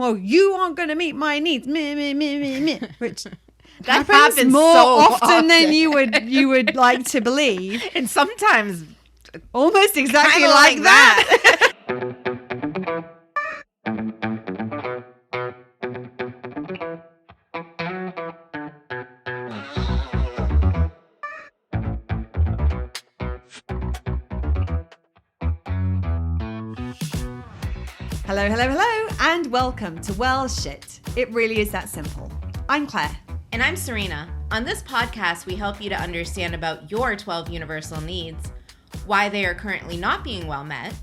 well, you aren't going to meet my needs, which that happens more so often than you would like to believe. And sometimes almost exactly like that. Hello, hello, hello, and welcome to Well Shit. It really is that simple. I'm Claire. And I'm Serena. On this podcast, we help you to understand about your 12 universal needs, why they are currently not being well met,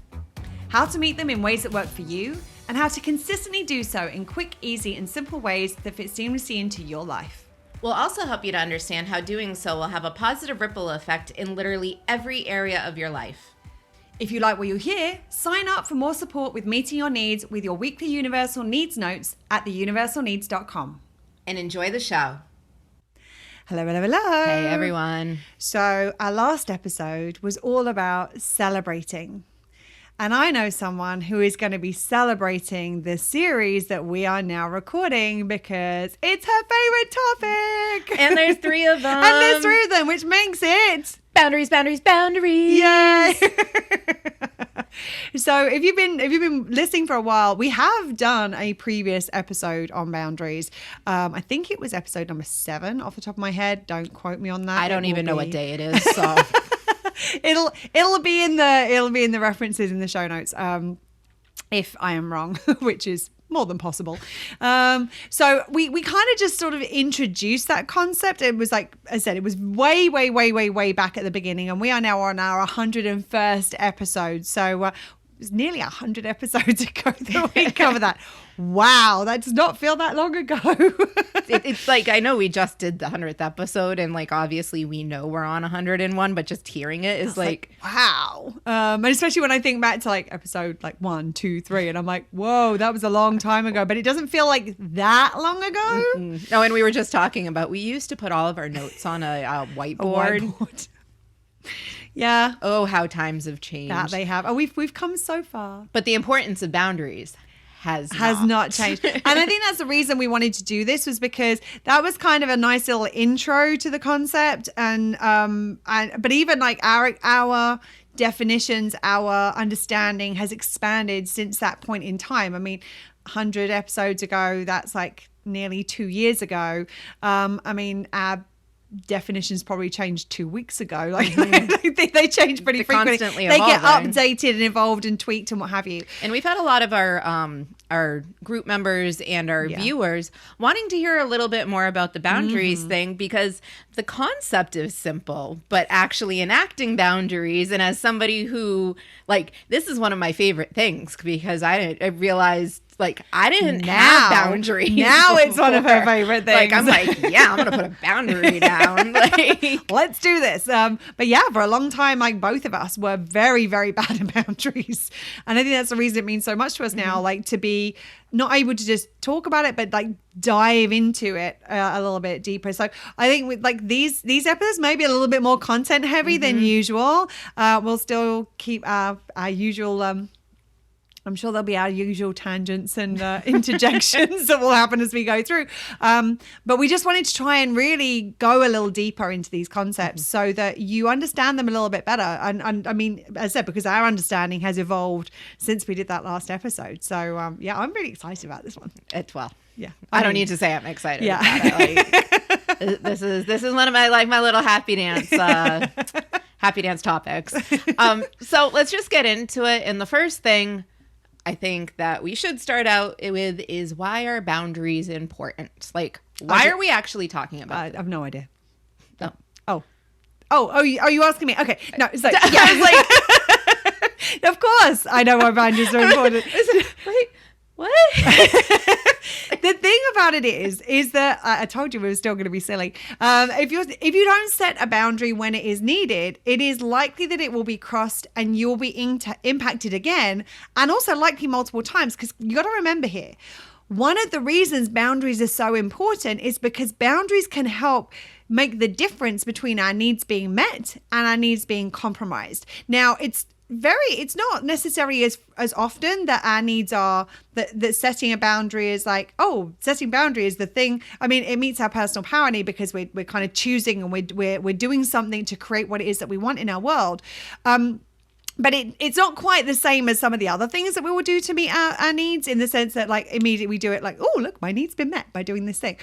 how to meet them in ways that work for you, and how to consistently do so in quick, easy, and simple ways that fit seamlessly into your life. We'll also help you to understand how doing so will have a positive ripple effect in literally every area of your life. If you like what you hear, sign up for more support with meeting your needs with your weekly Universal Needs Notes at theuniversalneeds.com. And enjoy the show. Hello, hello, hello. Hey, everyone. So our last episode was all about celebrating. And I know someone who is going to be celebrating the series that we are now recording because it's her favorite topic. And there's 3 of them. And there's 3 of them, which makes it... Boundaries, boundaries, boundaries. Yay. So if you've been listening for a while, we have done a previous episode on boundaries. I think it was episode number 7 off the top of my head. Don't quote me on that. I don't even know what day it is, so... It'll be in the references in the show notes if I am wrong, which is more than possible. So we kind of just sort of introduced that concept. It was like I said, it was way back at the beginning, and we are now on our 101st episode. So it was nearly 100 episodes ago that we covered that. Wow, that does not feel that long ago. It's like, I know we just did the 100th episode, and like obviously we know we're on 101, but just hearing it is like wow. And especially when I think back to like episode like 1, 2, 3, and I'm like, whoa, that was a long time ago, but it doesn't feel like that long ago. Mm-mm. No, and we were just talking about, we used to put all of our notes on a whiteboard. Yeah. Oh, how times have changed. That they have. Oh, we've come so far. But the importance of boundaries has not changed. And I think that's the reason we wanted to do this, was because that was kind of a nice little intro to the concept. And but even like our definitions, our understanding has expanded since that point in time. I mean, 100 episodes ago, that's like nearly 2 years ago. I mean, our definitions probably changed 2 weeks ago. Like they change pretty frequently. Constantly they get evolving. updated and evolved and tweaked and what have you. And we've had a lot of our group members and our viewers wanting to hear a little bit more about the boundaries thing, because the concept is simple, but actually enacting boundaries, and as somebody who, like, this is one of my favorite things, because I realized, like, I didn't have boundaries. Now before. It's one of her favorite things. Like, I'm like, yeah, I'm going to put a boundary down. Like, let's do this. But yeah, for a long time, like, both of us were very, very bad at boundaries. And I think that's the reason it means so much to us now, like, to be not able to just talk about it, but like dive into it a little bit deeper. So I think with like these episodes maybe a little bit more content heavy than usual. We'll still keep our usual I'm sure there'll be our usual tangents and interjections that will happen as we go through. But we just wanted to try and really go a little deeper into these concepts so that you understand them a little bit better. And I mean, as I said, because our understanding has evolved since we did that last episode. So yeah, I'm really excited about this one. Well, yeah, I don't need to say I'm excited about it. Like, this is one of my little happy dance topics. So let's just get into it. And the first thing I think that we should start out with is, why are boundaries important? Like, why are we actually talking about I have no idea. No. Are you asking me? Okay. No, so yeah, I was like, of course I know why boundaries are important. Wait, what? The thing about it is that I told you we were still going to be silly. If you don't set a boundary when it is needed, it is likely that it will be crossed and you'll be impacted again, and also likely multiple times. Because you got to remember here, one of the reasons boundaries are so important is because boundaries can help make the difference between our needs being met and our needs being compromised. Now, it's it's not necessarily as often that our needs are that setting a boundary is like, oh, setting boundary is the thing. I mean, it meets our personal power need because we're kind of choosing and we're doing something to create what it is that we want in our world. But it's not quite the same as some of the other things that we will do to meet our needs, in the sense that like immediately we do it like, oh, look, my need's been met by doing this thing.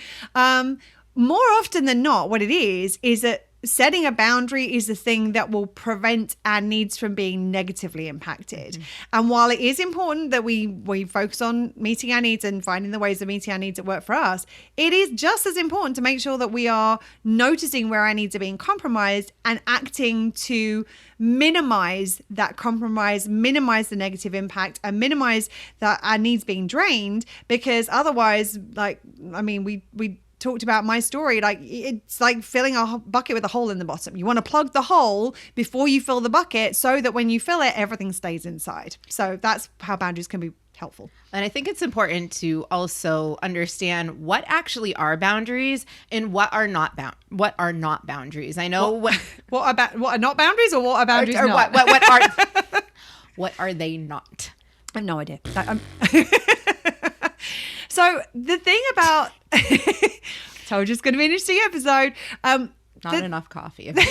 More often than not, what it is that setting a boundary is the thing that will prevent our needs from being negatively impacted. Mm-hmm. And while it is important that we focus on meeting our needs and finding the ways of meeting our needs that work for us, it is just as important to make sure that we are noticing where our needs are being compromised and acting to minimize that compromise, minimize the negative impact, and minimize that our needs being drained. Because otherwise, like, I mean, we talked about my story, like it's like filling a bucket with a hole in the bottom. You want to plug the hole before you fill the bucket so that when you fill it, everything stays inside. So that's how boundaries can be helpful. And I think it's important to also understand what actually are boundaries and what are not boundaries. I know what are not boundaries, or what are boundaries or not? What are they not? I have no idea. So the thing about told you it's going to be an interesting episode. Not enough coffee. The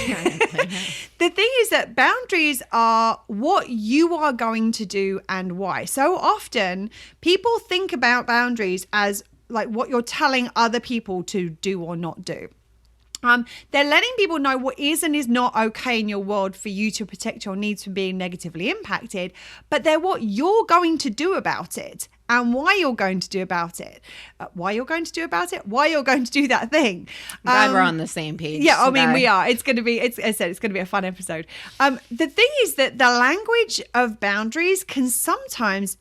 thing is that boundaries are what you are going to do and why. So often people think about boundaries as like what you're telling other people to do or not do. They're letting people know what is and is not okay in your world for you to protect your needs from being negatively impacted, but they're what you're going to do about it and why you're going to do about it. Why you're going to do that thing. Glad we're on the same page. Yeah, I mean, we are. It's going to be, as I said, it's going to be a fun episode. The thing is that the language of boundaries can sometimes,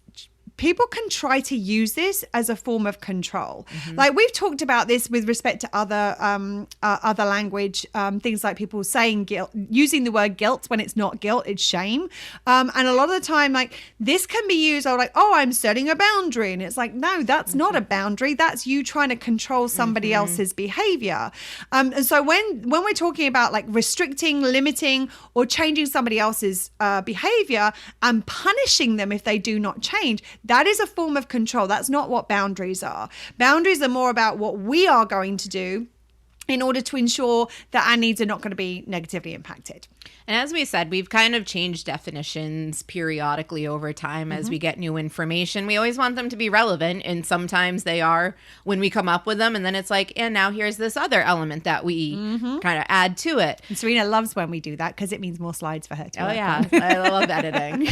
people can try to use this as a form of control. Mm-hmm. Like we've talked about this with respect to other language, things like people saying guilt, using the word guilt when it's not guilt, it's shame. And a lot of the time, like this can be used, or like, oh, I'm setting a boundary. And it's like, no, that's mm-hmm. not a boundary. That's you trying to control somebody mm-hmm. else's behavior. And so when we're talking about like restricting, limiting, or changing somebody else's behavior and punishing them if they do not change, that is a form of control. That's not what boundaries are. Boundaries are more about what we are going to do in order to ensure that our needs are not going to be negatively impacted. And as we said, we've kind of changed definitions periodically over time as we get new information. We always want them to be relevant, and sometimes they are when we come up with them. And then it's like, and now here's this other element that we kind of add to it. And Serena loves when we do that because it means more slides for her to work on. I love editing.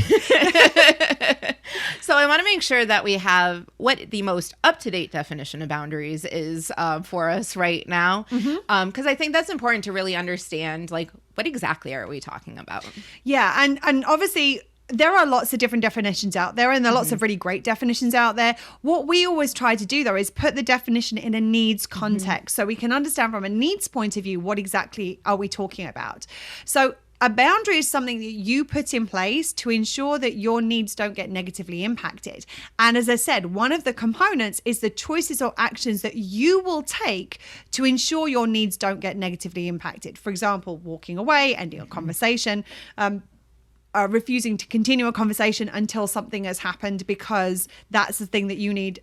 So I want to make sure that we have what the most up-to-date definition of boundaries is for us right now. Because I think that's important to really understand, like, what exactly are we talking about? Yeah, and obviously there are lots of different definitions out there, and there are lots of really great definitions out there. What we always try to do, though, is put the definition in a needs context so we can understand from a needs point of view what exactly are we talking about. So a boundary is something that you put in place to ensure that your needs don't get negatively impacted. And as I said, one of the components is the choices or actions that you will take to ensure your needs don't get negatively impacted. For example, walking away, ending a conversation, refusing to continue a conversation until something has happened because that's the thing that you need.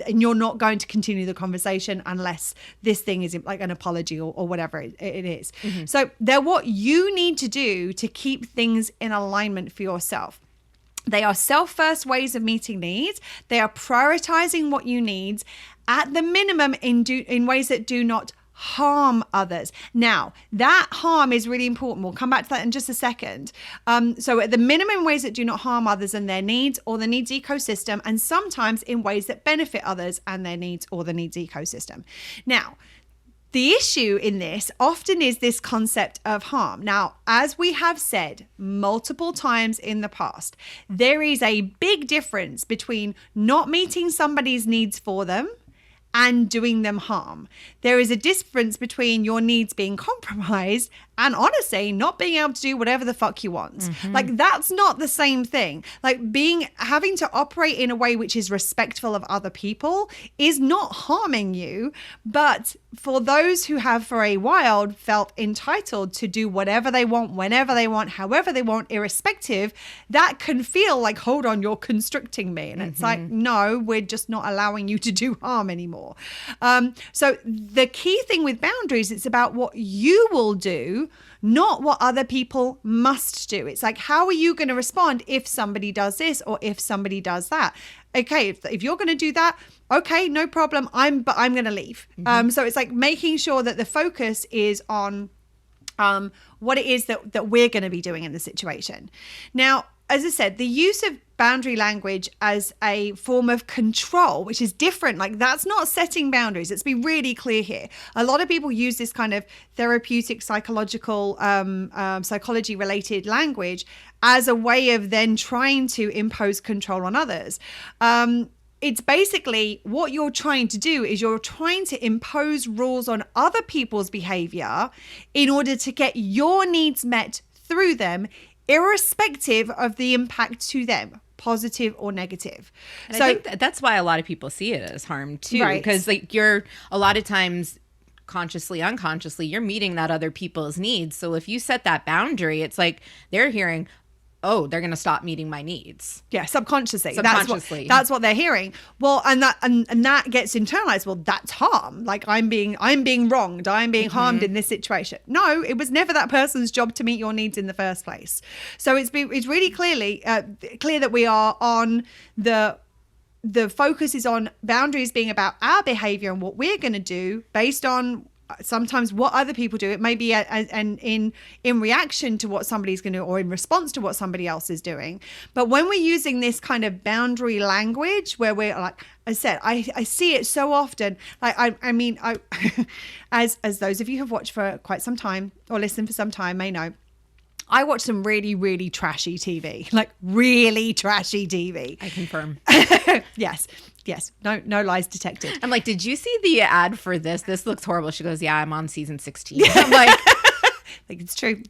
And you're not going to continue the conversation unless this thing is like an apology or whatever it is. So they're what you need to do to keep things in alignment for yourself. They are self-first ways of meeting needs. They are prioritizing what you need at the minimum in ways that do not harm others. Now, that harm is really important. We'll come back to that in just a second. So at the minimum, ways that do not harm others and their needs or the needs ecosystem, and sometimes in ways that benefit others and their needs or the needs ecosystem. Now, the issue in this often is this concept of harm. Now, as we have said multiple times in the past, there is a big difference between not meeting somebody's needs for them and doing them harm. There is a difference between your needs being compromised and honestly, not being able to do whatever the fuck you want. Like, that's not the same thing. Like, having to operate in a way which is respectful of other people is not harming you. But for those who have for a while felt entitled to do whatever they want, whenever they want, however they want, irrespective, that can feel like, hold on, you're constricting me. And it's like, no, we're just not allowing you to do harm anymore. So the key thing with boundaries, it's about what you will do, not what other people must do. It's like, how are you going to respond if somebody does this or if somebody does that? Okay, if you're going to do that, okay, no problem. But I'm going to leave. So it's like making sure that the focus is on what it is that we're going to be doing in the situation. Now, as I said, the use of boundary language as a form of control, which is different. Like, that's not setting boundaries. Let's be really clear here. A lot of people use this kind of therapeutic, psychological, psychology related language as a way of then trying to impose control on others. It's basically what you're trying to do is you're trying to impose rules on other people's behavior in order to get your needs met through them, irrespective of the impact to them, positive or negative. And so I think that's why a lot of people see it as harm too, because like you're a lot of times consciously, unconsciously, you're meeting that other people's needs. So if you set that boundary, it's like they're hearing, oh, they're going to stop meeting my needs. Yeah, subconsciously. That's what they're hearing. Well, and that gets internalized. Well, that's harm. Like, I'm being wronged. I'm being harmed in this situation. No, it was never that person's job to meet your needs in the first place. So it's really clear that we are on the focus is on boundaries being about our behavior and what we're going to do based on sometimes what other people do. It may be in reaction to what somebody's going to, or in response to what somebody else is doing. But when we're using this kind of boundary language where we're like, I said, I see it so often. Like, I mean, as those of you who have watched for quite some time or listened for some time may know, I watch some really, really trashy TV, like really trashy TV. I confirm. Yes. No lies detected. I'm like, did you see the ad for this? This looks horrible. She goes, yeah, I'm on season 16. I'm like, it's true.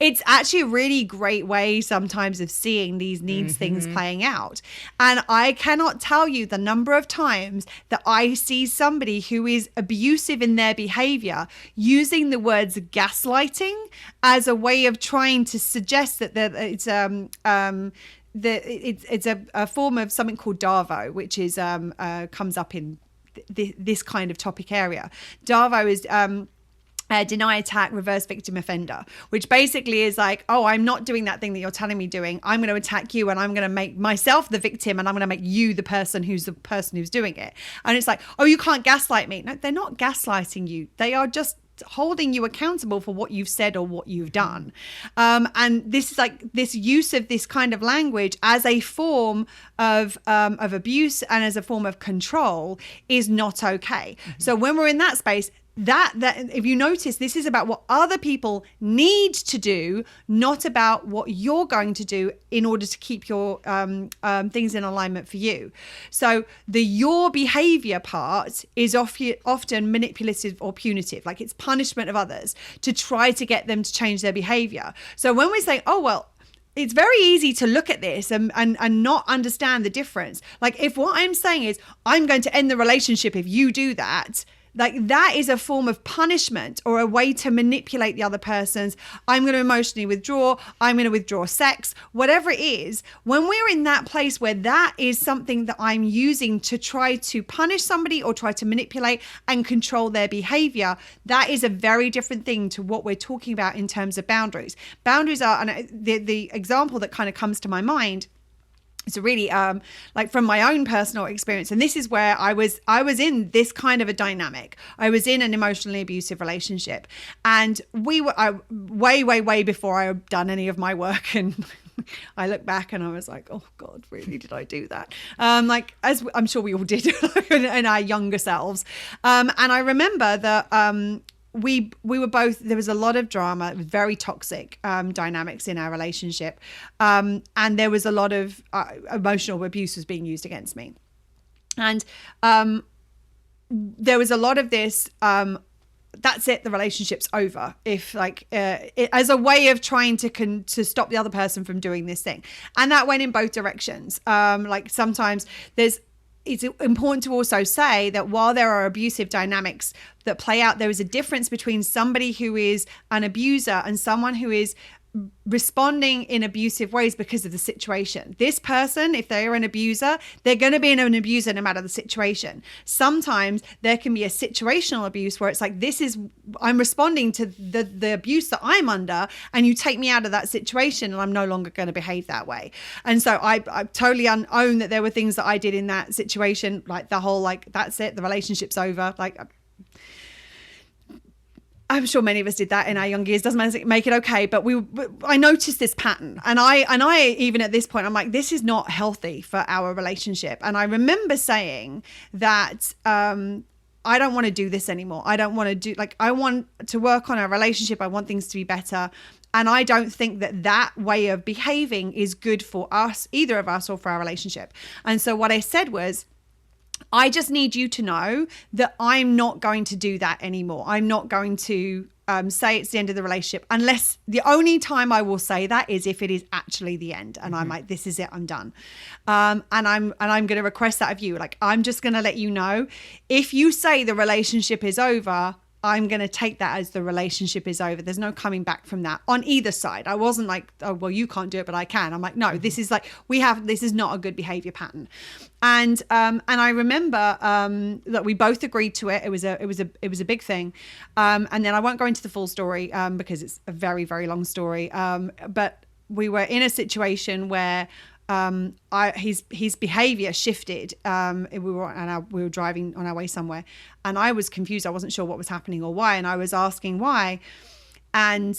It's actually a really great way sometimes of seeing these needs things playing out. And I cannot tell you the number of times that I see somebody who is abusive in their behavior using the words gaslighting as a way of trying to suggest that it's a form of something called DARVO, which is comes up in this kind of topic area. DARVO is deny, attack, reverse victim offender, which basically is like, oh, I'm not doing that thing that you're telling me doing. I'm going to attack you and I'm going to make myself the victim and I'm going to make you the person who's doing it. And it's like, oh, you can't gaslight me. No, they're not gaslighting you. They are just holding you accountable for what you've said or what you've done. And this is like this use of this kind of language as a form of abuse and as a form of control is not okay. So when we're in that space, that if you notice, this is about what other people need to do, not about what you're going to do in order to keep your things in alignment for you. So your behavior part is often manipulative or punitive, like it's punishment of others to try to get them to change their behavior. So when we say, oh, well, it's very easy to look at this and not understand the difference. Like, if what I'm saying is, I'm going to end the relationship if you do that, like that is a form of punishment or a way to manipulate the other person's, I'm going to emotionally withdraw, I'm going to withdraw sex, whatever it is. When we're in that place where that is something that I'm using to try to punish somebody or try to manipulate and control their behavior, that is a very different thing to what we're talking about in terms of boundaries. Boundaries are, and the example that kind of comes to my mind, it's really like from my own personal experience. And this is where I was in this kind of a dynamic. I was in an emotionally abusive relationship, and we were way before I had done any of my work. And I look back and I was like, oh God, really, did I do that? Like, as I'm sure we all did in our younger selves. And I remember that we were both, there was a lot of drama, very toxic dynamics in our relationship. And there was a lot of emotional abuse was being used against me. And there was a lot of this that's it, the relationship's over. If as a way of trying to stop the other person from doing this thing. And that went in both directions. Like sometimes it's important to also say that while there are abusive dynamics that play out, there is a difference between somebody who is an abuser and someone who is responding in abusive ways because of the situation. This person, if they're an abuser, they're going to be an abuser no matter the situation. Sometimes there can be a situational abuse where it's like, I'm responding to the abuse that I'm under, and you take me out of that situation and I'm no longer going to behave that way. And so I totally own that there were things that I did in that situation, like the whole, like, that's it, the relationship's over. Like, I'm sure many of us did that in our young years. Doesn't make it okay, but I noticed this pattern, and I even at this point, I'm like, this is not healthy for our relationship. And I remember saying that I don't want to do this anymore. I don't want to do, like, I want to work on our relationship. I want things to be better, and I don't think that way of behaving is good for us, either of us, or for our relationship. And so what I said was, I just need you to know that I'm not going to do that anymore. I'm not going to say it's the end of the relationship, unless the only time I will say that is if it is actually the end. And I'm like, this is it, I'm done. And I'm going to request that of you. Like, I'm just going to let you know, if you say the relationship is over, I'm going to take that as the relationship is over. There's no coming back from that on either side. I wasn't like, oh, well, you can't do it, but I can. I'm like, no, this is like, this is not a good behavior pattern. And I remember that we both agreed to it. It was a big thing. And then I won't go into the full story because it's a very, very long story. But we were in a situation where his behavior shifted. We were driving on our way somewhere, and I was confused. I wasn't sure what was happening or why, and I was asking why, and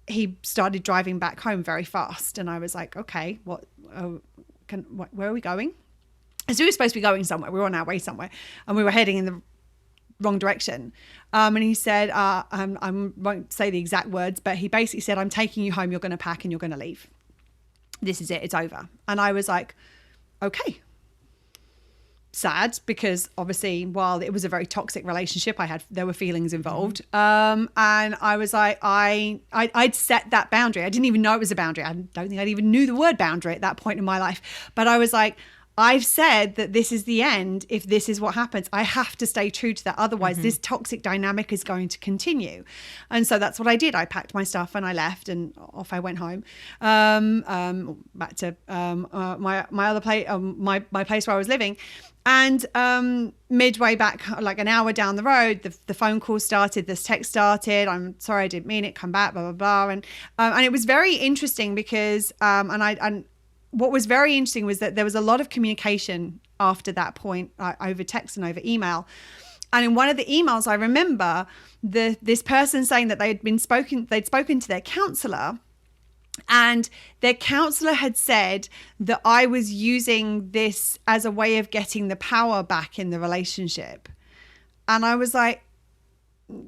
he started driving back home very fast. And I was like, okay, where are we going? So we were supposed to be going somewhere. We were on our way somewhere, and we were heading in the wrong direction. And he said, I won't say the exact words, but he basically said, I'm taking you home. You're going to pack and you're going to leave. This is it. It's over. And I was like, okay. Sad, because obviously, while it was a very toxic relationship, there were feelings involved. And I was like, I'd set that boundary. I didn't even know it was a boundary. I don't think I'd even knew the word boundary at that point in my life. But I was like, I've said that this is the end. If this is what happens, I have to stay true to that. Otherwise, this toxic dynamic is going to continue. And so that's what I did. I packed my stuff and I left, and off I went home, back to my other place, my place where I was living. And midway back, like an hour down the road, the phone call started, this text started. I'm sorry, I didn't mean it. Come back, blah, blah, blah. And it was very interesting because, what was very interesting was that there was a lot of communication after that point, over text and over email. And in one of the emails, I remember this person saying that they'd spoken to their counselor, and their counselor had said that I was using this as a way of getting the power back in the relationship. And I was like,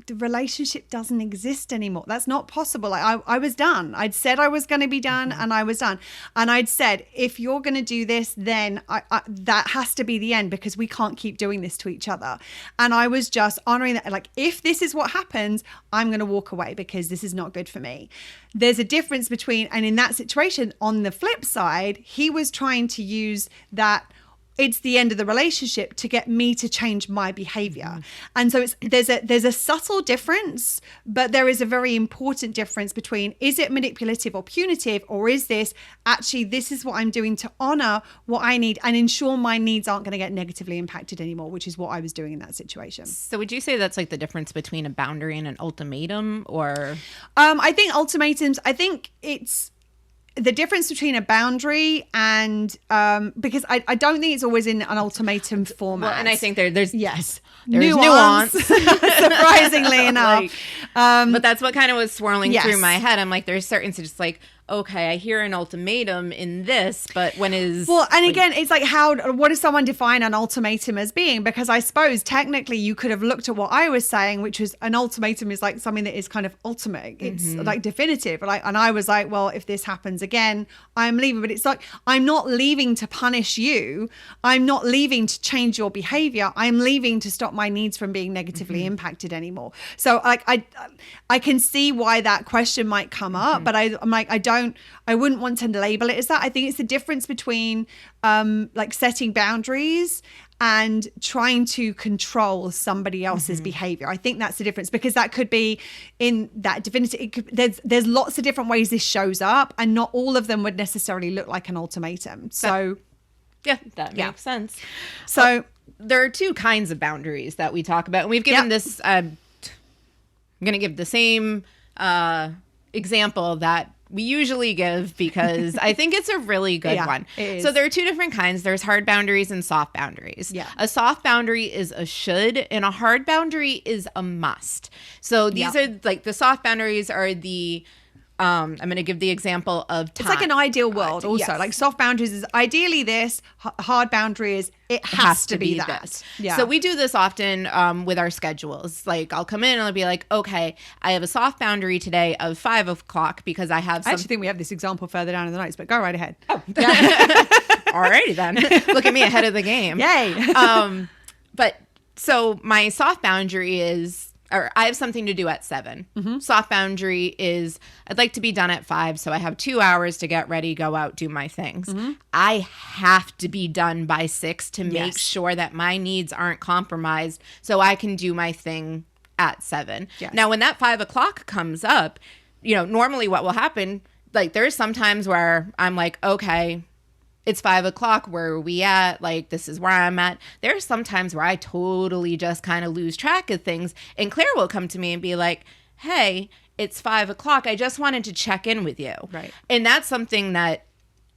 the relationship doesn't exist anymore. That's not possible. I was done. I'd said I was going to be done, and I was done. And I'd said, if you're going to do this, then that has to be the end, because we can't keep doing this to each other. And I was just honoring that. Like, if this is what happens, I'm going to walk away, because this is not good for me. There's a difference between, and in that situation, on the flip side, he was trying to use that it's the end of the relationship to get me to change my behavior. And so there's a subtle difference, but there is a very important difference between, is it manipulative or punitive, or is this actually, this is what I'm doing to honor what I need and ensure my needs aren't going to get negatively impacted anymore, which is what I was doing in that situation. So would you say that's like the difference between a boundary and an ultimatum, or? I think it's the difference between a boundary and because I don't think it's always in an ultimatum format. Well, and I think there's nuance. Surprisingly enough. But that's what kind of was swirling through my head. I'm like, there's certain, so just like, okay, I hear an ultimatum in this, but when is... Well, and again, it's like, what does someone define an ultimatum as being? Because I suppose technically you could have looked at what I was saying, which was an ultimatum is like something that is kind of ultimate. It's like definitive. And I was like, well, if this happens again, I'm leaving. But it's like, I'm not leaving to punish you. I'm not leaving to change your behavior. I'm leaving to stop my needs from being negatively impacted anymore. So like, I can see why that question might come up, but I'm like, I wouldn't want to label it as that. I think it's the difference between like setting boundaries and trying to control somebody else's behavior. I think that's the difference, because that could be in that divinity. There's lots of different ways this shows up, and not all of them would necessarily look like an ultimatum. So that makes sense. So there are two kinds of boundaries that we talk about. And we've given this, I'm going to give the same example that we usually give, because I think it's a really good one. So there are two different kinds. There's hard boundaries and soft boundaries. Yeah. A soft boundary is a should, and a hard boundary is a must. So these are like, the soft boundaries are the... I'm going to give the example of time. It's like an ideal world also. Yes. Like soft boundaries is ideally this, hard boundary is it has to be that. This. Yeah. So we do this often with our schedules. Like I'll come in and I'll be like, okay, I have a soft boundary today of 5 o'clock because I have I actually think we have this example further down in the notes, but go right ahead. Oh. Alrighty then. Look at me ahead of the game. Yay. But so my soft boundary is, or I have something to do at 7. Soft boundary is I'd like to be done at 5. So I have 2 hours to get ready, go out, do my things. I have to be done by 6 to make sure that my needs aren't compromised, so I can do my thing at 7. Yes. Now, when that 5 o'clock comes up, normally what will happen, like there's some times where I'm like, okay, it's 5 o'clock. Where are we at? Like, this is where I'm at. There's some times where I totally just kind of lose track of things. And Claire will come to me and be like, hey, it's 5 o'clock. I just wanted to check in with you. Right. And that's something that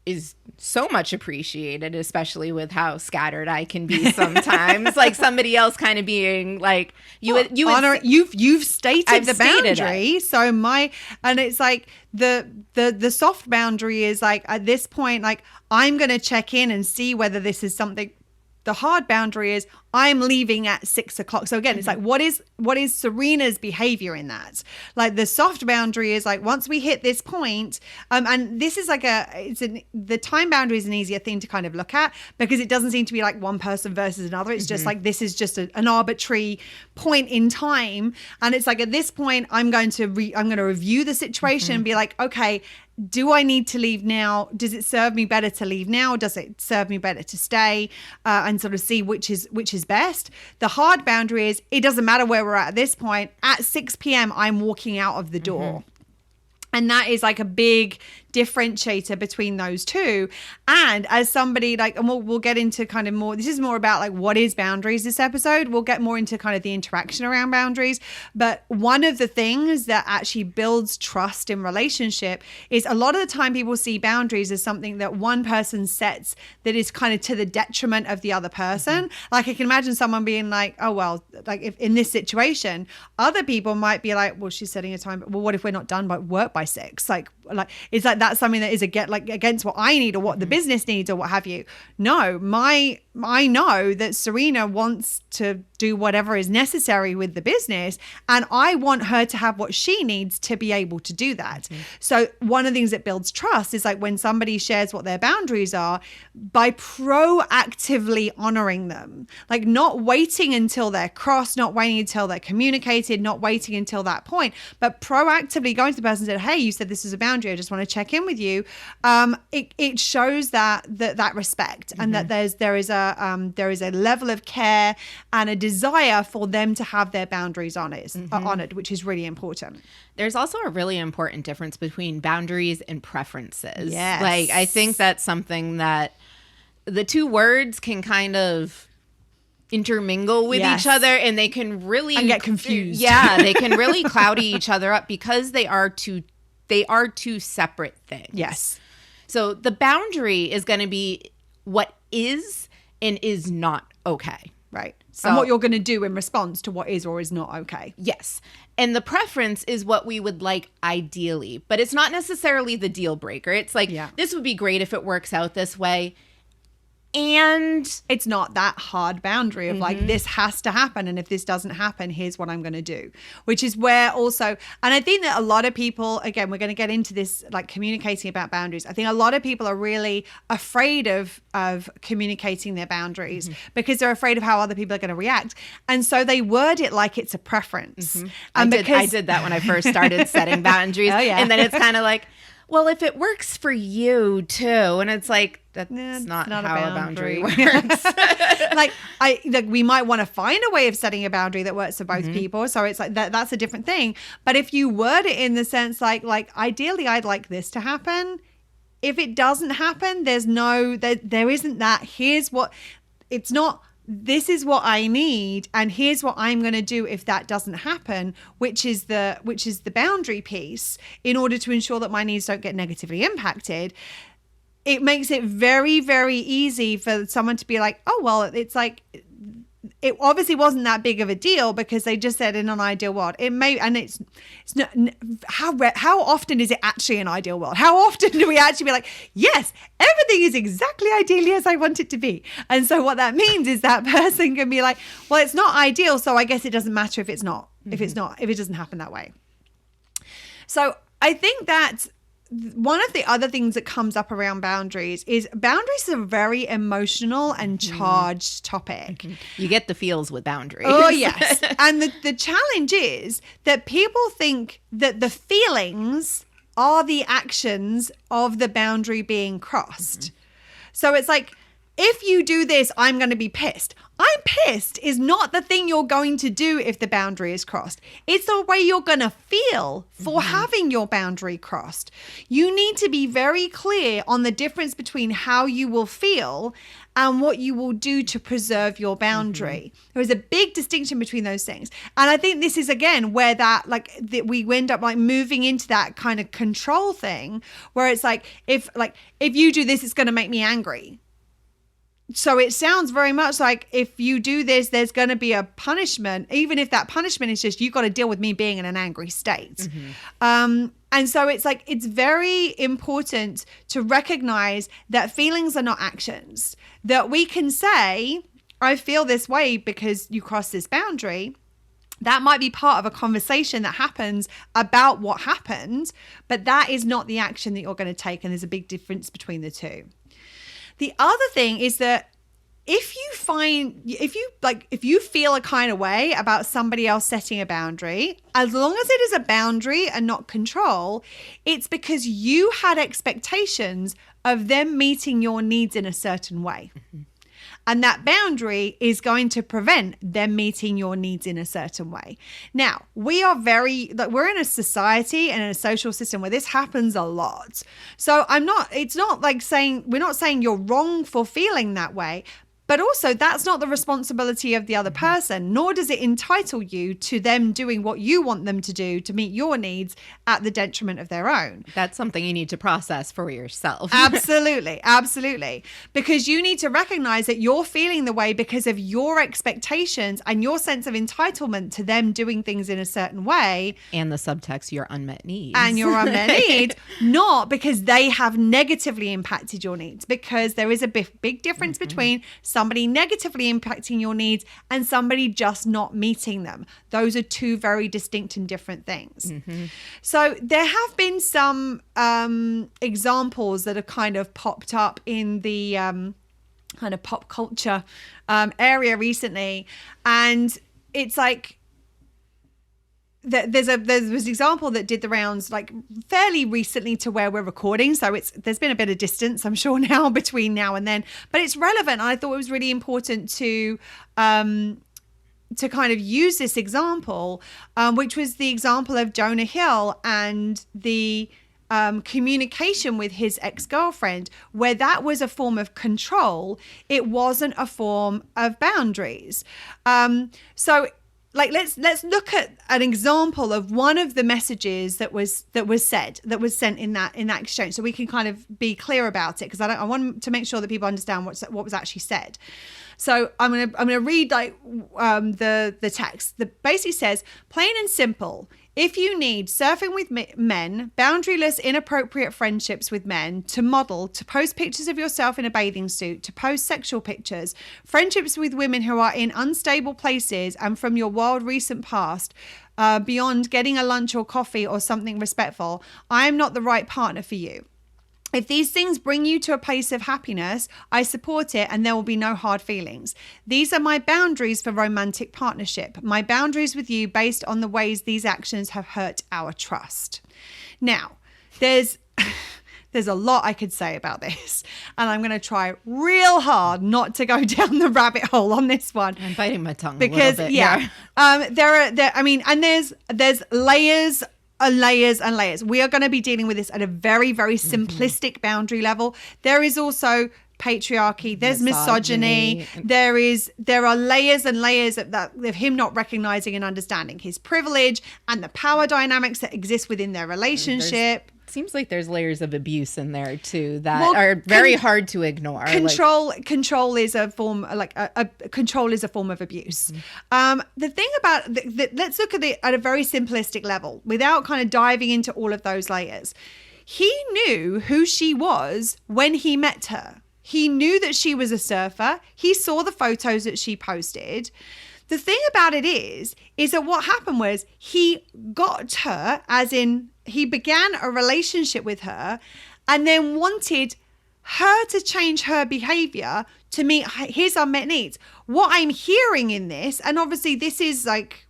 is so much appreciated, especially with how scattered I can be sometimes. Like somebody else kind of being like, you've stated I've the boundary. So and it's like the soft boundary is like, at this point, like I'm going to check in and see whether this is something. The hard boundary is I'm leaving at 6 o'clock. So again, it's like, what is Serena's behavior in that? Like the soft boundary is like, once we hit this point, and this is like the time boundary is an easier thing to kind of look at, because it doesn't seem to be like one person versus another. It's just like, this is just an arbitrary point in time. And it's like, at this point, I'm going to review the situation and be like, okay, do I need to leave now? Does it serve me better to leave now? Does it serve me better to stay? And sort of see which is best. The hard boundary is, it doesn't matter where we're at this point. At 6 p.m., I'm walking out of the door. And that is like a big differentiator between those two. And as somebody like, and we'll get into kind of more, this is more about like, what is boundaries this episode? We'll get more into kind of the interaction around boundaries. But one of the things that actually builds trust in relationship is, a lot of the time people see boundaries as something that one person sets that is kind of to the detriment of the other person. Like I can imagine someone being like, oh, well, like if in this situation, other people might be like, well, she's setting a time, but well, what if we're not done by work by 6? Like it's like, that's something that is against what I need or what the business needs or what have you. No, I know that Serena wants to do whatever is necessary with the business, and I want her to have what she needs to be able to do that. So one of the things that builds trust is like when somebody shares what their boundaries are, by proactively honoring them, like not waiting until they're crossed, not waiting until they're communicated, not waiting until that point, but proactively going to the person and said, hey, you said this is a boundary. I just want to check in with you. It shows that respect, and that there is a level of care and a desire for them to have their boundaries honored, which is really important. There's also a really important difference between boundaries and preferences. Yes. Like I think that's something that the two words can kind of intermingle with each other, and they can really get confused. Yeah, they can really cloudy each other up because they are two separate things. Yes. So the boundary is going to be what is and is not okay. Right. So, and what you're going to do in response to what is or is not okay. Yes. And the preference is what we would like ideally, but it's not necessarily the deal breaker. It's like, this would be great if it works out this way. And it's not that hard boundary of like, this has to happen. And if this doesn't happen, here's what I'm going to do, which is where also, and I think that a lot of people, again, we're going to get into this, like communicating about boundaries. I think a lot of people are really afraid of communicating their boundaries because they're afraid of how other people are going to react. And so they word it like it's a preference. And I did that when I first started setting boundaries. And then it's kind of like, well, if it works for you too. And it's like, that's not how a boundary works. like we might want to find a way of setting a boundary that works for both people. So it's like that's a different thing. But if you word it in the sense like ideally I'd like this to happen. If it doesn't happen, there isn't that. Here's what it's not. This is what I need, and here's what I'm going to do if that doesn't happen, which is the boundary piece, in order to ensure that my needs don't get negatively impacted. It makes it very, very easy for someone to be like, oh, well, it's like, it obviously wasn't that big of a deal because they just said in an ideal world. It may, and it's not, how often is it actually an ideal world? How often do we actually be like, yes, everything is exactly ideally as I want it to be? And so what that means is that person can be like, well, it's not ideal, so I guess it doesn't matter if it doesn't happen that way. So I think that one of the other things that comes up around boundaries is boundaries are a very emotional and charged topic. You get the feels with boundaries. Oh, yes. And the challenge is that people think that the feelings are the actions of the boundary being crossed. So it's like, if you do this, I'm going to be pissed. I'm pissed is not the thing you're going to do if the boundary is crossed. It's the way you're going to feel for having your boundary crossed. You need to be very clear on the difference between how you will feel and what you will do to preserve your boundary. There is a big distinction between those things. And I think this is, again, where that we end up like moving into that kind of control thing where it's like, if you do this, it's going to make me angry. So it sounds very much like if you do this, there's going to be a punishment, even if that punishment is just, you've got to deal with me being in an angry state. And so it's like, it's very important to recognize that feelings are not actions, that we can say, I feel this way because you crossed this boundary. That might be part of a conversation that happens about what happened, but that is not the action that you're going to take. And there's a big difference between the two. The other thing is that if you feel a kind of way about somebody else setting a boundary, as long as it is a boundary and not control, it's because you had expectations of them meeting your needs in a certain way. And that boundary is going to prevent them meeting your needs in a certain way. Now, we're in a society and in a social system where this happens a lot. So we're not saying you're wrong for feeling that way, but also that's not the responsibility of the other person, nor does it entitle you to them doing what you want them to do to meet your needs at the detriment of their own. That's something you need to process for yourself. Absolutely. Absolutely. Because you need to recognize that you're feeling the way because of your expectations and your sense of entitlement to them doing things in a certain way. And the subtext, your unmet needs. And your unmet needs, not because they have negatively impacted your needs, because there is a big difference between somebody negatively impacting your needs and somebody just not meeting them. Those are two very distinct and different things. So there have been some examples that have kind of popped up in the kind of pop culture area recently. And it's like, there's an example that did the rounds like fairly recently to where we're recording, so there's been a bit of distance, I'm sure, now between now and then, but it's relevant. I thought it was really important to kind of use this example, which was the example of Jonah Hill and the communication with his ex-girlfriend, where that was a form of control. It wasn't a form of boundaries. So like let's look at an example of one of the messages that was sent in that exchange, so we can kind of be clear about it, because I want to make sure that people understand what was actually said. So I'm gonna read like the text that basically says, plain and simple, if you need surfing with men, boundaryless, inappropriate friendships with men, to model, to post pictures of yourself in a bathing suit, to post sexual pictures, friendships with women who are in unstable places and from your wild recent past, beyond getting a lunch or coffee or something respectful, I am not the right partner for you. If these things bring you to a place of happiness, I support it and there will be no hard feelings. These are my boundaries for romantic partnership. My boundaries with you based on the ways these actions have hurt our trust. Now, there's a lot I could say about this, and I'm going to try real hard not to go down the rabbit hole on this one. I'm biting my tongue because, a little bit. There's layers and layers and layers. We are going to be dealing with this at a very, very simplistic boundary level. There is also patriarchy, there's misogyny. There are layers and layers of that, of him not recognizing and understanding his privilege and the power dynamics that exist within their relationship. Seems like there's layers of abuse in there too that are very hard to ignore. Control is a form, control is a form of abuse. The thing about let's look at a very simplistic level without kind of diving into all of those layers. He knew who she was when he met her. He knew that she was a surfer. He saw the photos that she posted. The thing about it is that what happened was he got her, as in he began a relationship with her and then wanted her to change her behavior to meet his unmet needs. What I'm hearing in this, and obviously this is like,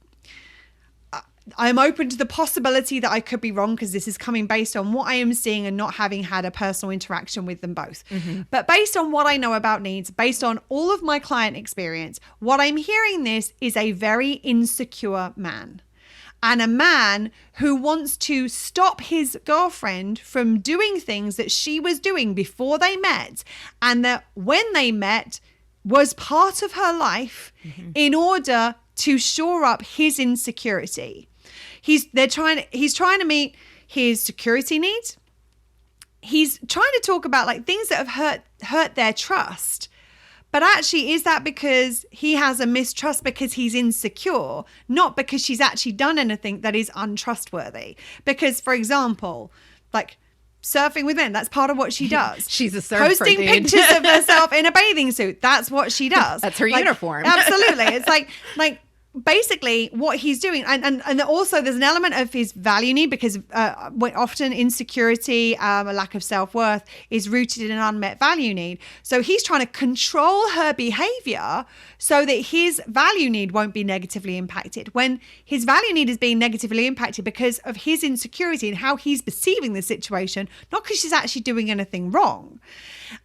I'm open to the possibility that I could be wrong because this is coming based on what I am seeing and not having had a personal interaction with them both. But based on what I know about needs, based on all of my client experience, what I'm hearing this is a very insecure man. And a man who wants to stop his girlfriend from doing things that she was doing before they met, and that when they met was part of her life in order to shore up his insecurity. He's trying to meet his security needs. He's trying to talk about like things that have hurt their trust. But actually, is that because he has a mistrust because he's insecure, not because she's actually done anything that is untrustworthy? Because, for example, like surfing with men, that's part of what she does. She's a surfer, posting dude. pictures of herself in a bathing suit, that's what she does. That's her uniform. Absolutely. It's like basically what he's doing, and also there's an element of his value need, because often insecurity, a lack of self-worth is rooted in an unmet value need. So he's trying to control her behavior so that his value need won't be negatively impacted, when his value need is being negatively impacted because of his insecurity and how he's perceiving the situation, not because she's actually doing anything wrong.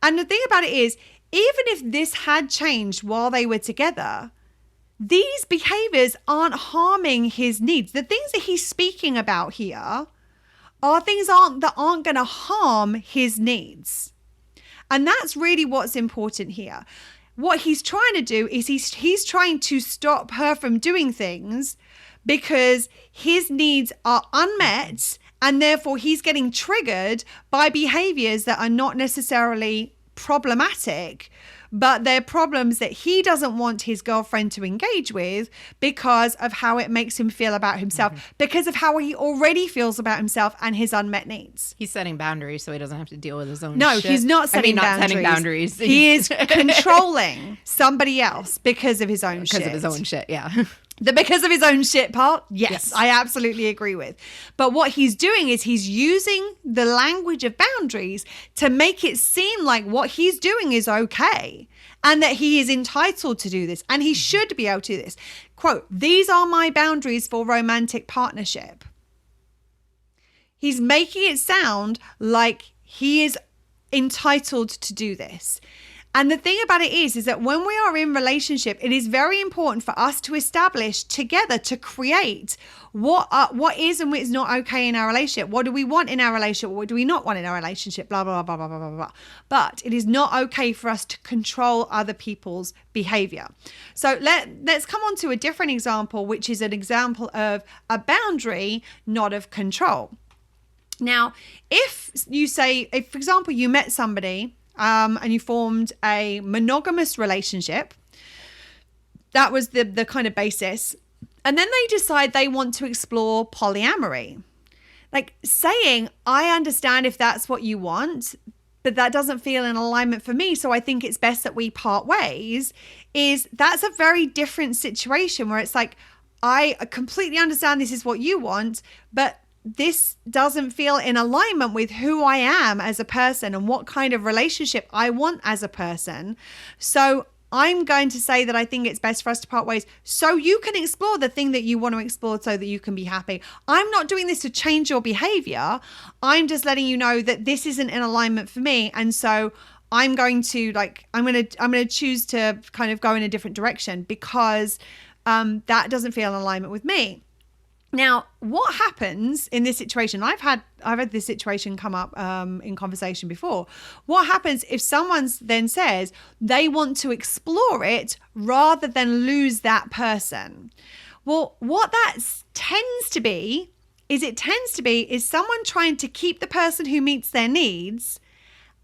And the thing about it is, even if this had changed while they were together, these behaviors aren't harming his needs. The things that he's speaking about here are things that aren't going to harm his needs. And that's really what's important here. What he's trying to do is he's trying to stop her from doing things because his needs are unmet, and therefore he's getting triggered by behaviors that are not necessarily problematic, but they're problems that he doesn't want his girlfriend to engage with because of how it makes him feel about himself, because of how he already feels about himself and his unmet needs. He's setting boundaries so he doesn't have to deal with his own No, shit. he's not setting boundaries. He is controlling somebody else because of his own shit. Because of his own shit, yeah. The because of his own shit part, Yes. I absolutely agree with. But what he's doing is he's using the language of boundaries to make it seem like what he's doing is okay and that he is entitled to do this and he should be able to do this. Quote, "These are my boundaries for romantic partnership." He's making it sound like he is entitled to do this. And the thing about it is that when we are in relationship, it is very important for us to establish together, to create what is and what is not okay in our relationship. What do we want in our relationship? What do we not want in our relationship? Blah, blah, blah, blah, blah, blah, blah. But it is not okay for us to control other people's behavior. So let's come on to a different example, which is an example of a boundary, not of control. Now, if for example, you met somebody and you formed a monogamous relationship, that was the kind of basis. And then they decide they want to explore polyamory. Like saying, I understand if that's what you want, but that doesn't feel in alignment for me, so I think it's best that we part ways, that's a very different situation where it's like, I completely understand this is what you want, but this doesn't feel in alignment with who I am as a person and what kind of relationship I want as a person. So I'm going to say that I think it's best for us to part ways so you can explore the thing that you want to explore so that you can be happy. I'm not doing this to change your behavior. I'm just letting you know that this isn't in alignment for me. And so I'm going to I'm going to choose to kind of go in a different direction because that doesn't feel in alignment with me. Now, what happens in this situation? I've had this situation come up in conversation before. What happens if someone then says they want to explore it rather than lose that person? Well, what that tends to be is someone trying to keep the person who meets their needs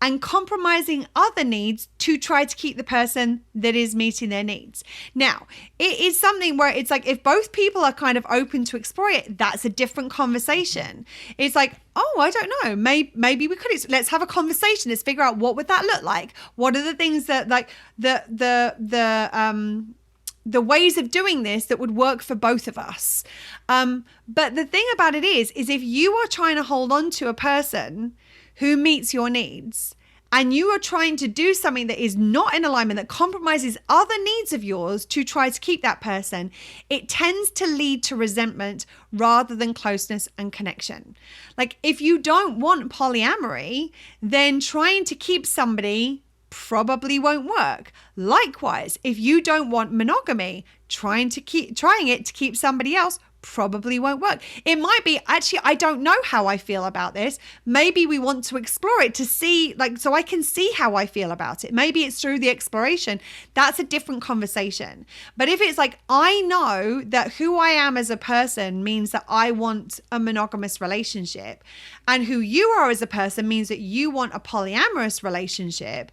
and compromising other needs to try to keep the person that is meeting their needs. Now, it is something where it's like, if both people are kind of open to explore it, that's a different conversation. It's like, oh, I don't know, maybe we could, let's have a conversation. Let's figure out what would that look like? What are the things that like the ways of doing this that would work for both of us. But the thing about it is if you are trying to hold on to a person who meets your needs and you are trying to do something that is not in alignment, that compromises other needs of yours to try to keep that person, it tends to lead to resentment rather than closeness and connection. Like if you don't want polyamory, then trying to keep somebody probably won't work. Likewise, if you don't want monogamy, trying it to keep somebody else probably won't work. It might be, actually, I don't know how I feel about this. Maybe we want to explore it to see, so I can see how I feel about it. Maybe it's through the exploration. That's a different conversation. But if it's like, I know that who I am as a person means that I want a monogamous relationship, and who you are as a person means that you want a polyamorous relationship.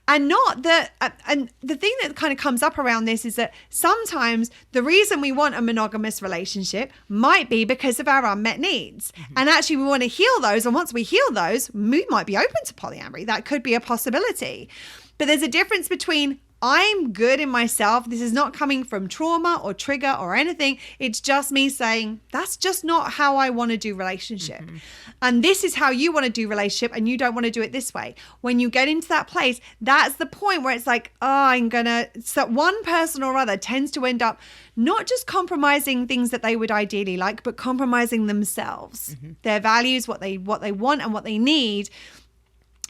And not that, and the thing that kind of comes up around this is that sometimes the reason we want a monogamous relationship might be because of our unmet needs. Mm-hmm. And actually we want to heal those. And once we heal those, we might be open to polyamory. That could be a possibility. But there's a difference between I'm good in myself. This is not coming from trauma or trigger or anything. It's just me saying, that's just not how I want to do relationship. Mm-hmm. And this is how you want to do relationship, and you don't want to do it this way. When you get into that place, that's the point where it's like, so one person or other tends to end up not just compromising things that they would ideally like, but compromising themselves, mm-hmm. their values, what they want and what they need.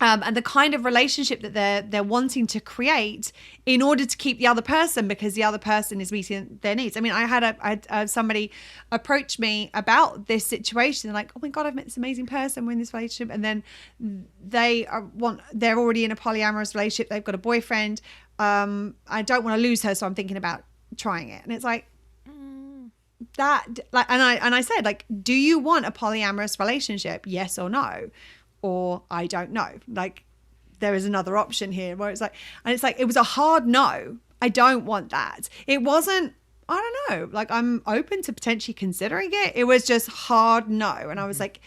And the kind of relationship that they're wanting to create in order to keep the other person, because the other person is meeting their needs. I mean, I had somebody approach me about this situation. They're like, oh my God, I've met this amazing person. We're in this relationship. And then they're already in a polyamorous relationship. They've got a boyfriend. I don't want to lose her, so I'm thinking about trying it. And it's like, that, like, and I said, like, do you want a polyamorous relationship? Yes or no? Or I don't know. Like, there is another option here where it's like, and it's like, it was a hard no. I don't want that. It wasn't, I don't know, like I'm open to potentially considering it. It was just hard no. And I was like,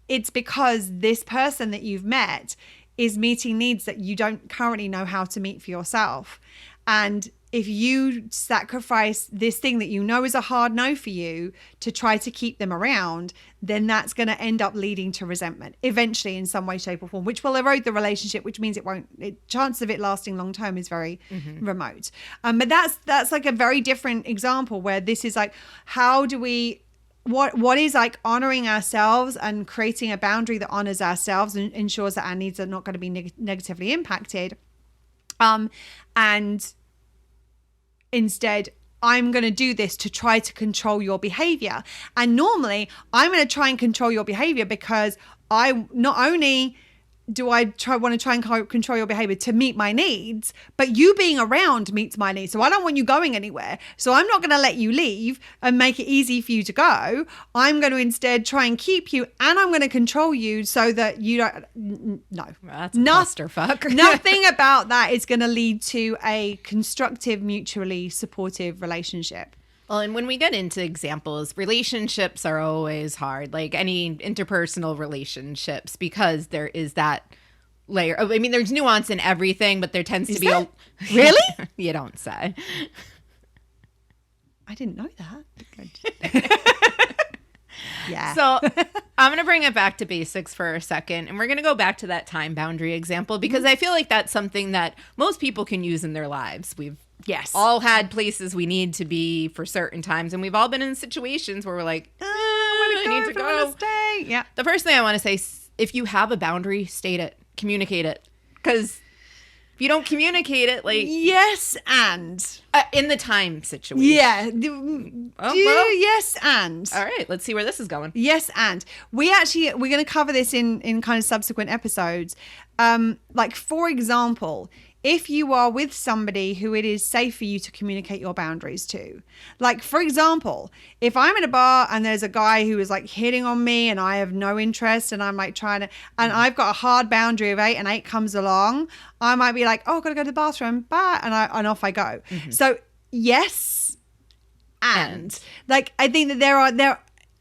it's because this person that you've met is meeting needs that you don't currently know how to meet for yourself. And if you sacrifice this thing that you know is a hard no for you to try to keep them around, then that's going to end up leading to resentment eventually in some way, shape or form, which will erode the relationship, which means chance of it lasting long term is very remote. But that's like a very different example where this is like, how do we, what is like honoring ourselves and creating a boundary that honors ourselves and ensures that our needs are not going to be negatively impacted, And instead, I'm going to do this to try to control your behavior. And normally I'm going to try and control your behavior because I not only do I want to try and control your behavior to meet my needs, but you being around meets my needs. So I don't want you going anywhere. So I'm not going to let you leave and make it easy for you to go. I'm going to instead try and keep you, and I'm going to control you so that you don't. No, well, that's a clusterfuck. Nothing about that is going to lead to a constructive, mutually supportive relationship. Well, and when we get into examples, relationships are always hard, like any interpersonal relationships, because there is that layer. I mean, there's nuance in everything, but there tends to be a... Really? You don't say. I didn't know that. Yeah. So I'm going to bring it back to basics for a second, and we're going to go back to that time boundary example, because I feel like that's something that most people can use in their lives. We've all had places we need to be for certain times, and we've all been in situations where we're like, I need to go. Stay. Yeah. The first thing I want to say, if you have a boundary, state it, communicate it, because if you don't communicate it, like yes, and in the time situation, yes, and all right, let's see where this is going. Yes, and we're going to cover this in kind of subsequent episodes. Like for example, if you are with somebody who it is safe for you to communicate your boundaries to. Like, for example, if I'm in a bar and there's a guy who is like hitting on me and I have no interest and I'm like trying to, and I've got a hard boundary of 8 and 8 comes along, I might be like, oh, I've got to go to the bathroom, bye, and off I go. Mm-hmm. So yes, and like, I think that there are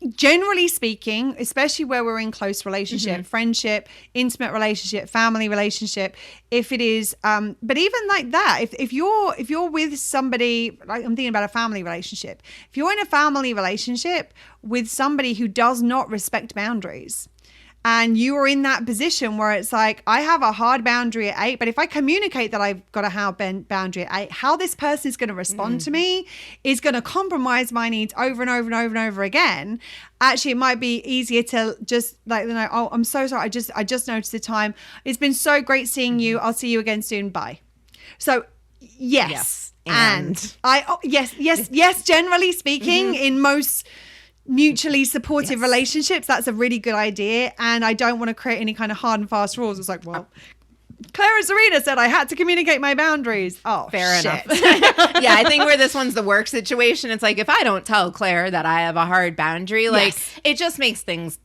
generally speaking, especially where we're in close relationship, friendship, intimate relationship, family relationship, if it is, but even like that, if you're with somebody, like I'm thinking about a family relationship, if you're in a family relationship with somebody who does not respect boundaries, and you are in that position where it's like, I have a hard boundary at 8, but if I communicate that I've got a hard boundary at 8, how this person is going to respond to me is going to compromise my needs over and over and over and over again. Actually, it might be easier to just like, oh, I'm so sorry. I just noticed the time. It's been so great seeing you. I'll see you again soon. Bye. So yes. And yes, generally speaking, in most mutually supportive relationships, that's a really good idea. And I don't want to create any kind of hard and fast rules. It's like, well, Claire and Serena said I had to communicate my boundaries. Oh, fair enough. Yeah, I think where this one's the work situation, it's like, if I don't tell Claire that I have a hard boundary, like it just makes things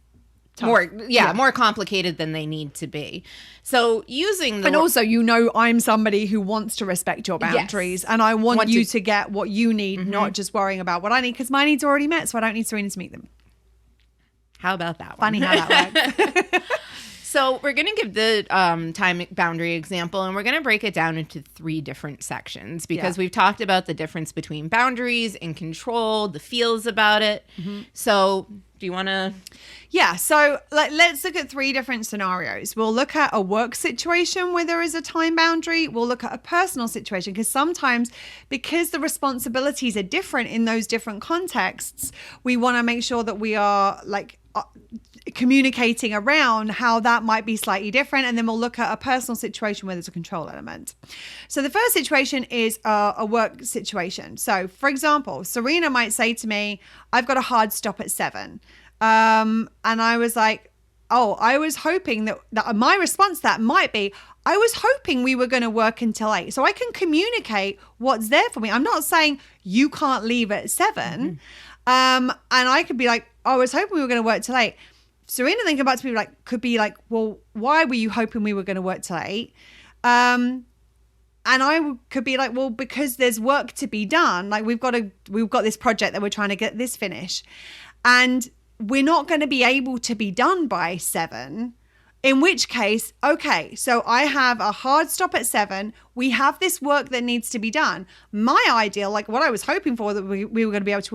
more complicated than they need to be. So using the... And also, I'm somebody who wants to respect your boundaries, and I want you to get what you need, not just worrying about what I need, because my needs are already met, so I don't need Serena to meet them. How about that one? Funny how that works. So we're going to give the time boundary example, and we're going to break it down into 3 different sections, because we've talked about the difference between boundaries and control, the feels about it. So do you want to... Yeah, so let's look at 3 different scenarios. We'll look at a work situation where there is a time boundary. We'll look at a personal situation, because sometimes, because the responsibilities are different in those different contexts, we want to make sure that we are communicating around how that might be slightly different. And then we'll look at a personal situation where there's a control element. So the first situation is a work situation. So for example, Serena might say to me, I've got a hard stop at 7. And I was like, oh, I was hoping that my response to that might be, I was hoping we were going to work until 8. So I can communicate what's there for me. I'm not saying you can't leave at 7. And I could be like, oh, I was hoping we were going to work till 8. Serena then come back to me could be like, well, why were you hoping we were going to work till 8? And I could be like, well, because there's work to be done. Like we've got this project that we're trying to get this finished, and we're not going to be able to be done by 7. In which case, okay, so I have a hard stop at 7. We have this work that needs to be done. My ideal, like what I was hoping for, that we were going to be able to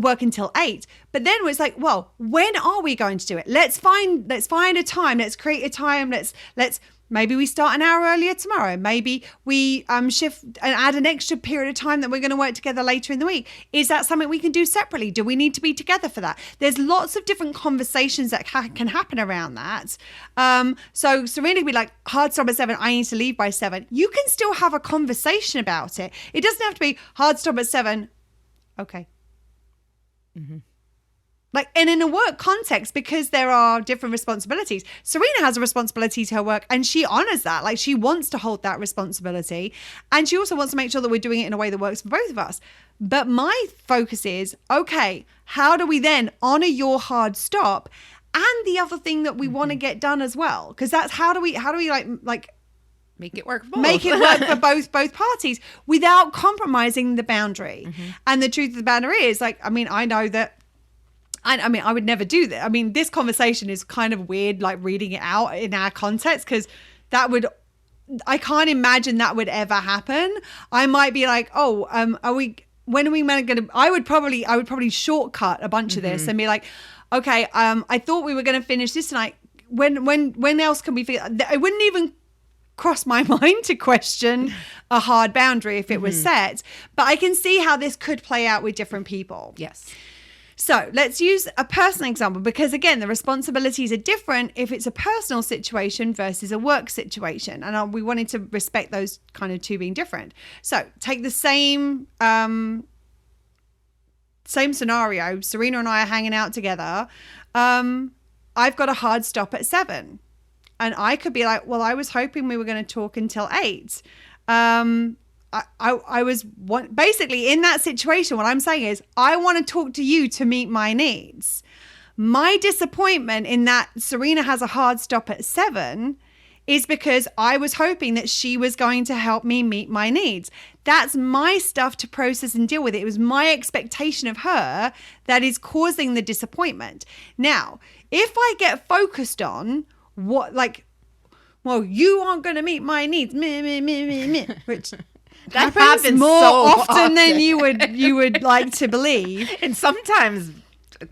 work until 8. But then it was like, well, when are we going to do it? Let's find a time. Let's create a time. Let's Maybe we start an hour earlier tomorrow. Maybe we shift and add an extra period of time that we're going to work together later in the week. Is that something we can do separately? Do we need to be together for that? There's lots of different conversations that can happen around that. So Serena could be like, hard stop at 7. I need to leave by 7. You can still have a conversation about it. It doesn't have to be hard stop at 7. Okay. Mm-hmm. Like, and in a work context, because there are different responsibilities, Serena has a responsibility to her work and she honors that. Like, she wants to hold that responsibility. And she also wants to make sure that we're doing it in a way that works for both of us. But my focus is, okay, how do we then honor your hard stop and the other thing that we want to get done as well? Because that's how do we like make it work for both. Make it work for both parties without compromising the boundary. Mm-hmm. And the truth of the matter is, like, I mean, I know that I would never do that. I mean, this conversation is kind of weird, like reading it out in our context, because I can't imagine that would ever happen. I might be like, when are we going to, I would probably shortcut a bunch of this and be like, okay, I thought we were going to finish this tonight. When else can we figure? It wouldn't even cross my mind to question a hard boundary if it was set, but I can see how this could play out with different people. Yes. So let's use a personal example, because again, the responsibilities are different if it's a personal situation versus a work situation. And we wanted to respect those kind of two being different. So take the same scenario. Serena and I are hanging out together. I've got a hard stop at 7. And I could be like, well, I was hoping we were going to talk until 8. I was basically in that situation. What I'm saying is, I want to talk to you to meet my needs. My disappointment in that Serena has a hard stop at 7 is because I was hoping that she was going to help me meet my needs. That's my stuff to process and deal with. It was my expectation of her that is causing the disappointment. Now, if I get focused on what, like, well, you aren't going to meet my needs, which that happens more so often than you would like to believe, and sometimes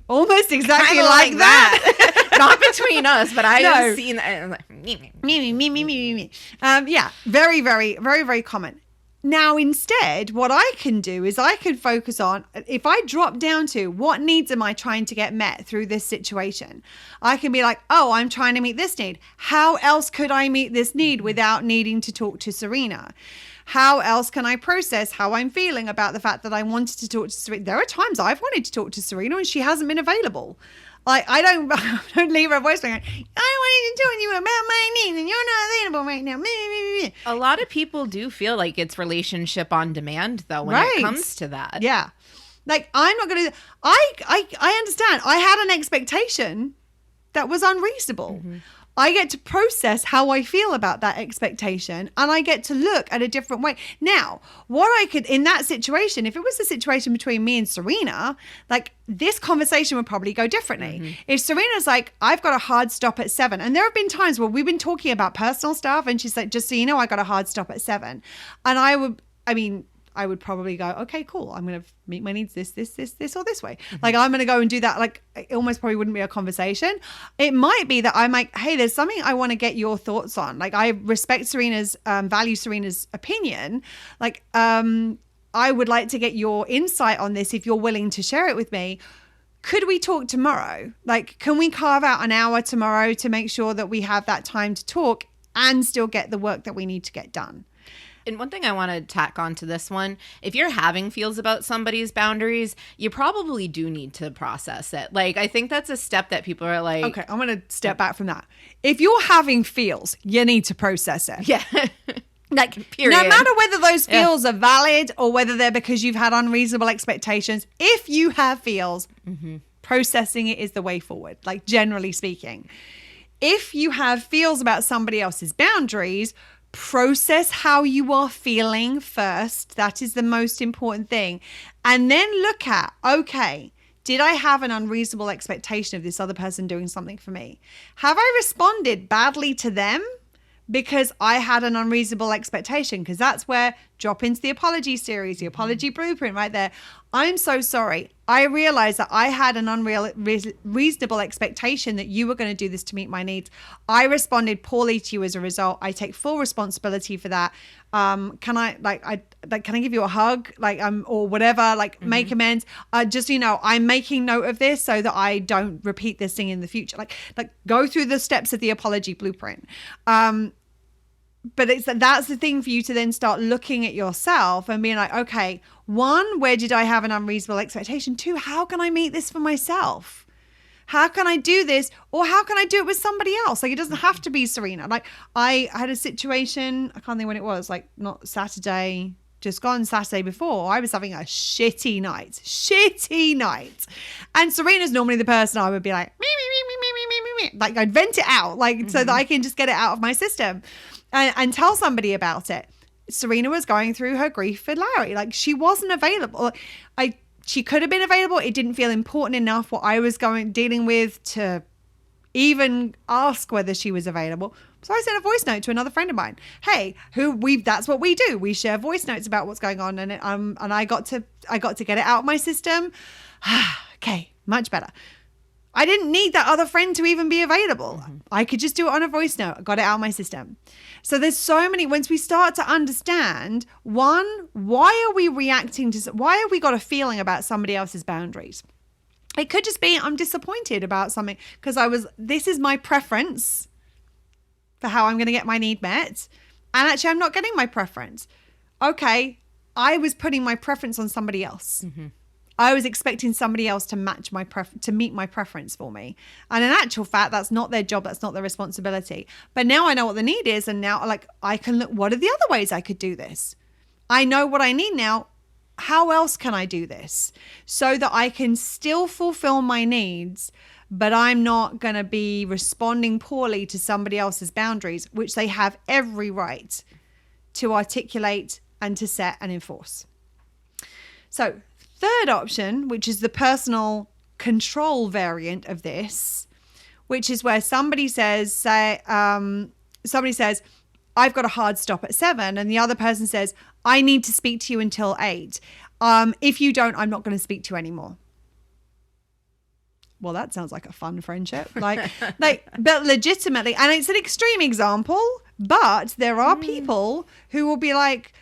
almost exactly like that. Not between us, but I've seen that. Like, me. Yeah, very, very, very, very common. Now, instead, what I can do is I can focus on, if I drop down to what needs am I trying to get met through this situation, I can be like, oh, I'm trying to meet this need. How else could I meet this need without needing to talk to Serena? How else can I process how I'm feeling about the fact that I wanted to talk to Serena? There are times I've wanted to talk to Serena and she hasn't been available. Like, I don't leave her a voice going, I wanted to talk to you about my needs and you're not available right now. A lot of people do feel like it's relationship on demand, though, when it comes to that. Yeah. Like, I'm not going to, I understand. I had an expectation that was unreasonable. Mm-hmm. I get to process how I feel about that expectation, and I get to look at a different way. Now, what I could, in that situation, if it was a situation between me and Serena, like, this conversation would probably go differently. Mm-hmm. If Serena's like, I've got a hard stop at 7, and there have been times where we've been talking about personal stuff, and she's like, just so you know, I got a hard stop at 7. And I would probably go, okay, cool. I'm going to meet my needs this, or this way. Mm-hmm. Like, I'm going to go and do that. Like, it almost probably wouldn't be a conversation. It might be that I'm like, hey, there's something I want to get your thoughts on. Like, I respect Serena's, value Serena's opinion. Like, I would like to get your insight on this if you're willing to share it with me. Could we talk tomorrow? Like, can we carve out an hour tomorrow to make sure that we have that time to talk and still get the work that we need to get done? And one thing I want to tack onto this one, if you're having feels about somebody's boundaries, you probably do need to process it. Like, I think that's a step that people are like... Okay, I'm going to step back from that. If you're having feels, you need to process it. Yeah. Like, period. No matter whether those feels are valid or whether they're because you've had unreasonable expectations, if you have feels, processing it is the way forward, like, generally speaking. If you have feels about somebody else's boundaries, process how you are feeling first. That is the most important thing. And then look at, okay, did I have an unreasonable expectation of this other person doing something for me? Have I responded badly to them because I had an unreasonable expectation, because that's where drop into the apology series, the apology blueprint right there. I'm so sorry. I realized that I had an reasonable expectation that you were going to do this to meet my needs. I responded poorly to you as a result. I take full responsibility for that. Can I give you a hug, or whatever, make amends? Just, I'm making note of this so that I don't repeat this thing in the future. Like go through the steps of the apology blueprint. But that's the thing for you to then start looking at yourself and being like, okay, 1, where did I have an unreasonable expectation? 2, how can I meet this for myself? How can I do this? Or how can I do it with somebody else? Like, it doesn't have to be Serena. Like, I had a situation, I can't think when it was, like not Saturday, just gone Saturday before. I was having a shitty night. And Serena's normally the person I would be like, like I'd vent it out, so that I can just get it out of my system. And tell somebody about it. Serena was going through her grief with Larry. Like, she wasn't available. She could have been available. It didn't feel important enough what I was dealing with to even ask whether she was available. So I sent a voice note to another friend of mine. Hey, that's what we do. We share voice notes about what's going on, and I got to get it out of my system. Okay, much better. I didn't need that other friend to even be available. I could just do it on a voice note. I got it out of my system. So there's so many, once we start to understand, 1, why are we reacting to, why have we got a feeling about somebody else's boundaries? It could just be, I'm disappointed about something because this is my preference for how I'm going to get my need met. And actually I'm not getting my preference. Okay. I was putting my preference on somebody else. I was expecting somebody else to match to meet my preference for me. And in actual fact, that's not their job. That's not their responsibility. But now I know what the need is. And now I can look, what are the other ways I could do this? I know what I need now. How else can I do this so that I can still fulfill my needs, but I'm not going to be responding poorly to somebody else's boundaries, which they have every right to articulate and to set and enforce. So, third option, which is the personal control variant of this, which is where somebody says, I've got a hard stop at 7, and the other person says, I need to speak to you until 8. If you don't, I'm not going to speak to you anymore. Well, that sounds like a fun friendship. But legitimately, and it's an extreme example, but there are people who will be like,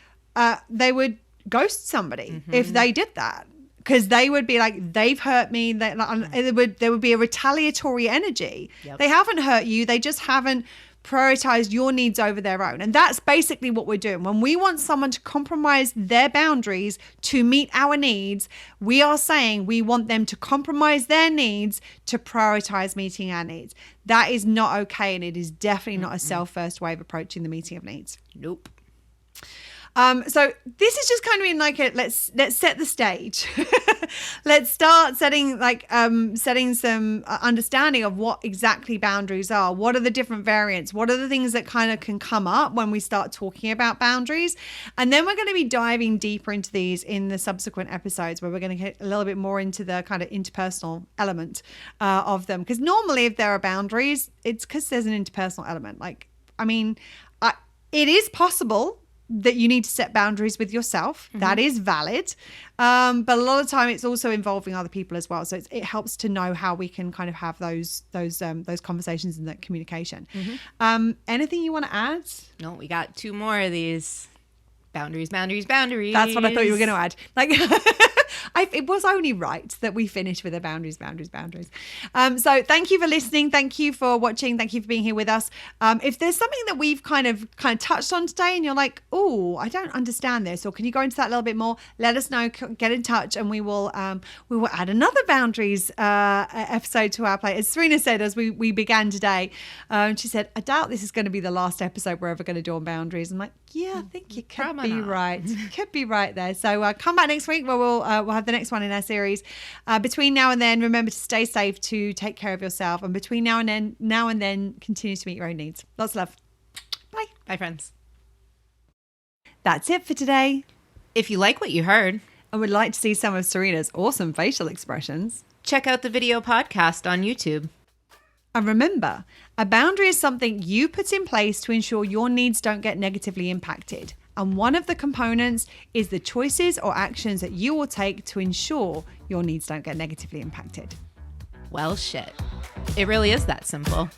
they would ghost somebody if they did that. Because they would be like, they've hurt me. There would be a retaliatory energy. Yep. They haven't hurt you. They just haven't prioritized your needs over their own. And that's basically what we're doing. When we want someone to compromise their boundaries to meet our needs, we are saying we want them to compromise their needs to prioritize meeting our needs. That is not okay. And it is definitely not a self-first way of approaching the meeting of needs. Nope. So this is just kind of in like let's set the stage. Let's start setting some understanding of what exactly boundaries are. What are the different variants? What are the things that kind of can come up when we start talking about boundaries? And then we're going to be diving deeper into these in the subsequent episodes, where we're going to get a little bit more into the kind of interpersonal element of them. Because normally if there are boundaries, it's because there's an interpersonal element. It is possible that you need to set boundaries with yourself. That is valid. But a lot of the time it's also involving other people as well. So it helps to know how we can kind of have those conversations and that communication. Anything you want to add? No, we got 2 more of these. Boundaries. That's what I thought you were going to add. It was only right that we finish with the boundaries. So thank you for listening. Thank you for watching. Thank you for being here with us. If there's something that we've kind of touched on today and you're like, oh, I don't understand this, or can you go into that a little bit more? Let us know. Get in touch, and we will add another boundaries episode to our plate. As Serena said, as we began today, she said, I doubt this is going to be the last episode we're ever going to do on boundaries. I'm like, yeah, I think you could be right. Could be right there. So come back next week where we'll have the next one in our series. Between now and then, remember to stay safe, to take care of yourself, and between now and then, continue to meet your own needs. Lots of love. Bye. Bye, friends. That's it for today. If you like what you heard and would like to see some of Serena's awesome facial expressions, check out the video podcast on YouTube. And remember, A boundary is something you put in place to ensure your needs don't get negatively impacted. And one of the components is the choices or actions that you will take to ensure your needs don't get negatively impacted. Well, shit. It really is that simple.